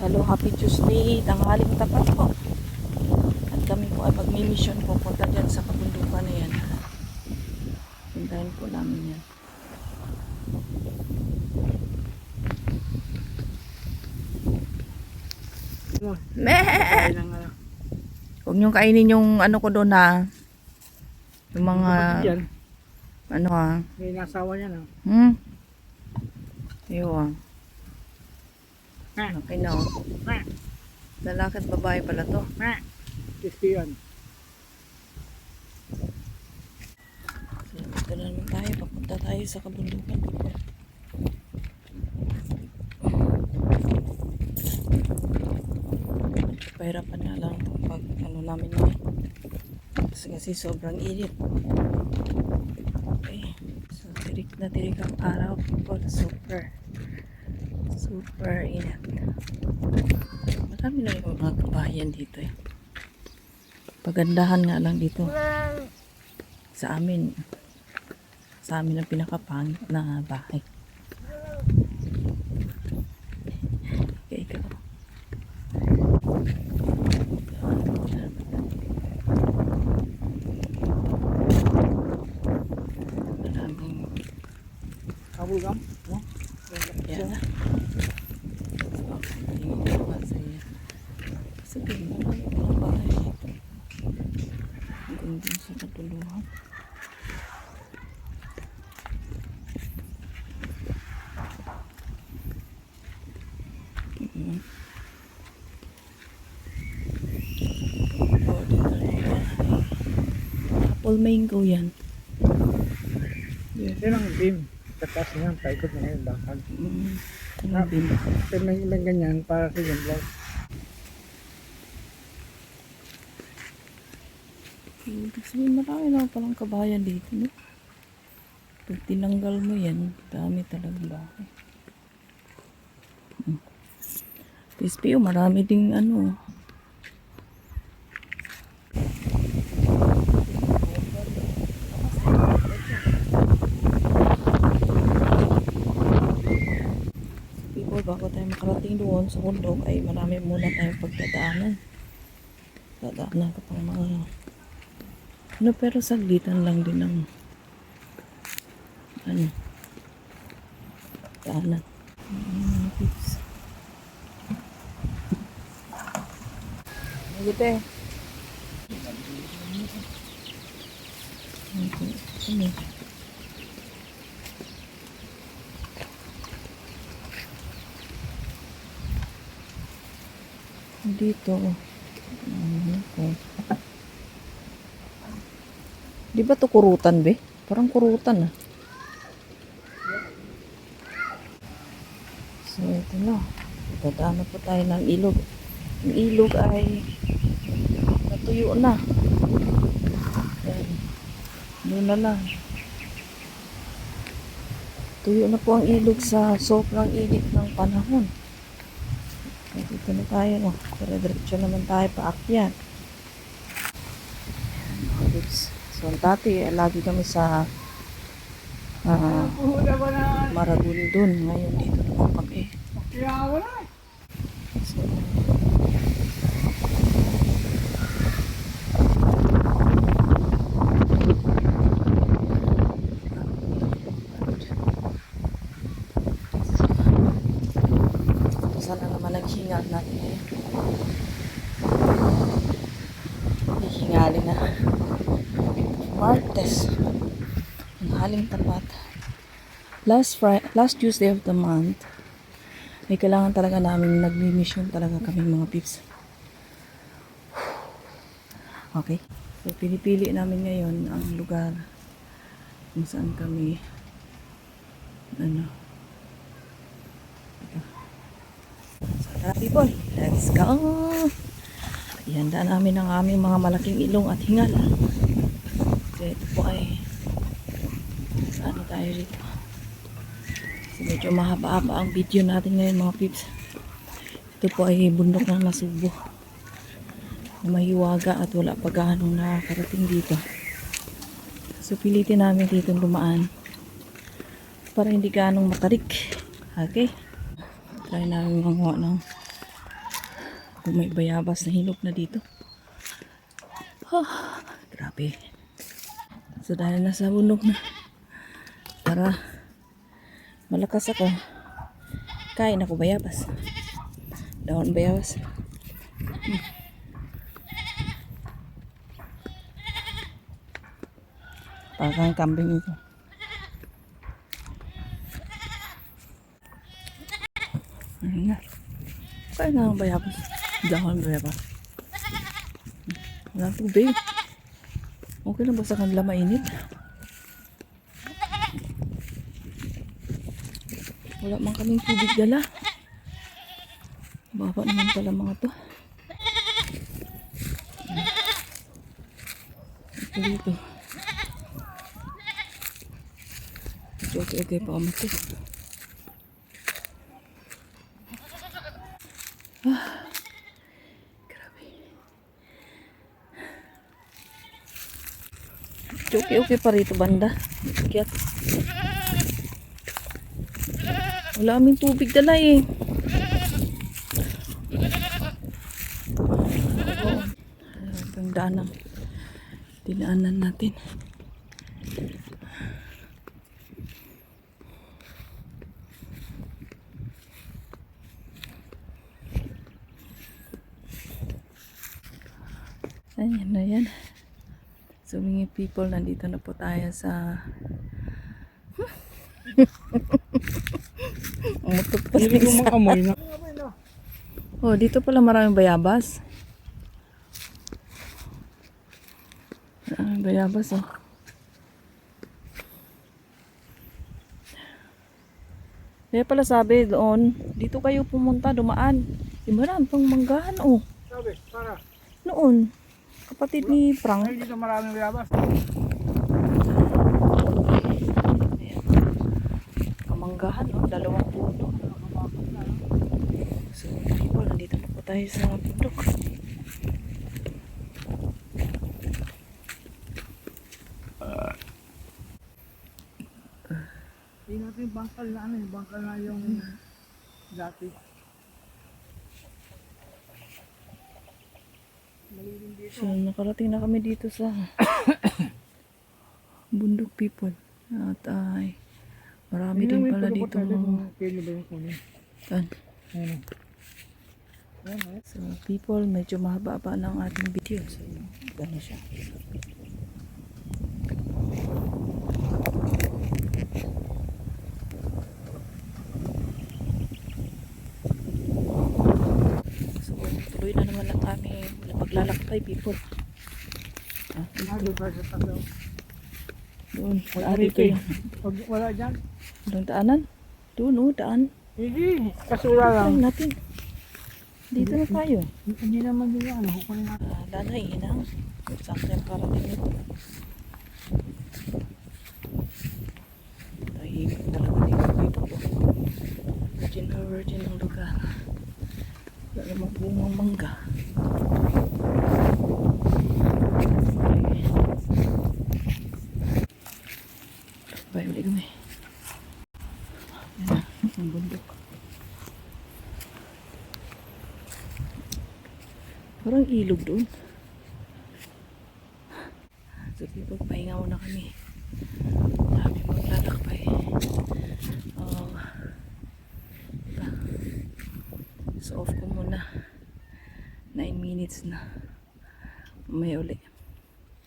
Hello, happy Tuesday, tanghaling tapat po. At kami po ay magmi-mission po punta dyan sa kabundukan na yan. Puntahin po namin yan. Meh! Huwag niyong kainin yung ano ko doon ha. Yung mga ano ha. May nasawa niya na. Ayun. Okay na oh. Lalaki at babae pala to. Christian. So, dito na naman tayo. Papunta tayo sa kabundukan. Pahirapan nga lang pag ano namin na. Kasi sobrang init. Okay. So, tirik na tirik ang araw. People, super init. Marami na yung mga kabahayan dito eh. Pagandahan nga lang dito. Sa amin ang pinakapangit na bahay. Okay, ikaw. Maraming Kabulgam? No? yan na. Sabihin mo lang ang bahay dito. Hanggang dun sa katuluhan. Apple mango yan. Yan ang beam. Tatas niya, paikot na yung bakal. Ano bin? Pero may ibang ganyan para sa yung vlog. Kasi marami na palang kabayan dito, no? Pag tinanggal mo yan, dami talagang bahay. PSPO, marami ding ano. People, bago tayo makarating doon sa bundok, ay marami muna tayong pagdadaanan. Dadaanan ka pang mga ano, pero saglitan lang din ng ano daanan. Gitu eh. Ini. Dito. Di ba to kurutan be? Parang kurutan ah. So ito na. Dadaan na po tayo ng ilog. Yung ilog ay natuyo na. Yan. Doon na lang. Tuyo na po ang ilog sa sobrang init ng panahon. Dito na tayo. Dire-diretso naman tayo paakyat. So, dati, lagi kami sa Maragondon. Ngayon, dito naman kami. So, sana naman naghingal natin ngayon. Hihingali na. Martes. Ang haling tapat. Last Tuesday of the month, may kailangan talaga namin nagmi-mission talaga kami mga pips. Okay. So, pinipili namin ngayon ang lugar kung saan kami ano. So, tara people, let's go! Ihanda namin ang aming mga malaking ilong at hingal. So, ito po ay ano tayo dito. So, medyo mahaba-haba ang video natin ngayon mga pips. Ito po ay bundok ng Nasugbo. Mahiwaga at wala pa gaanong nakakarating dito. So pilitin namin dito lumaan para hindi gaanong matarik. Okay. Try namin manguha ng kung may bayabas na hinog na dito. Grabe. So dahil nasa bundok na, para malakas ako, kain ako bayabas. Dahon bayabas. Parang kambing ito. Ayun na. Kain na ang bayabas. Dahon bayabas. Walang tubig. Okay lang ba sa kanila mainit? Wala man kaming tubig dala. Baba naman pala mga to. Ito dito. Okay pa kamati. Grabe. Okay pa rito banda. Kiyat. Wala aming tubig dala eh. Ang daanan. Dinaanan natin. Ayan na yan. So mga people, nandito na po tayo sa umutot pa Hindi ko isa. makamoy na. Oh, dito pala maraming bayabas. Maraming bayabas oh. Kaya pala sabi doon, dito kayo pumunta, dumaan. Marami pang manggahan oh. Sabi, para. Noon, kapatid ni Frank. Ay, dito maraming bayabas. Kamanggahan oh, 2 puno. So people, nandito na po tayo sa bundok. Hindi natin yung bangkal na ano, yung bangkal na yung dati. Malilim dito. So nakarating na kami dito sa bundok people. At ay marami din pala dito mga Pili ba yung kunin? tan. Ano? Ano? So people, medyo mahaba pa ng ating video. So gano'n siya. So tuloy na naman ang aming paglalakbay people. Ah, doon pa sa tayo. Doon, Wala dito dito yan. Pag wala dyan. Doon daanan. Doon oh, daan. Hindi, kasi wala Try lang. natin. Dito na tayo. Hindi naman din ano, kukunin natin. Danay, inang. Saan tayo parating nito? Tahimik talaga dito po. Virgin ang lugar. Wala namang bungang mangga. Bayo ulit kami. Yan na, ang bundok. Parang ilog doon. So, people, pahinga muna kami. Dami maglalakbay. So, off ko muna. 9 minutes na. May uli.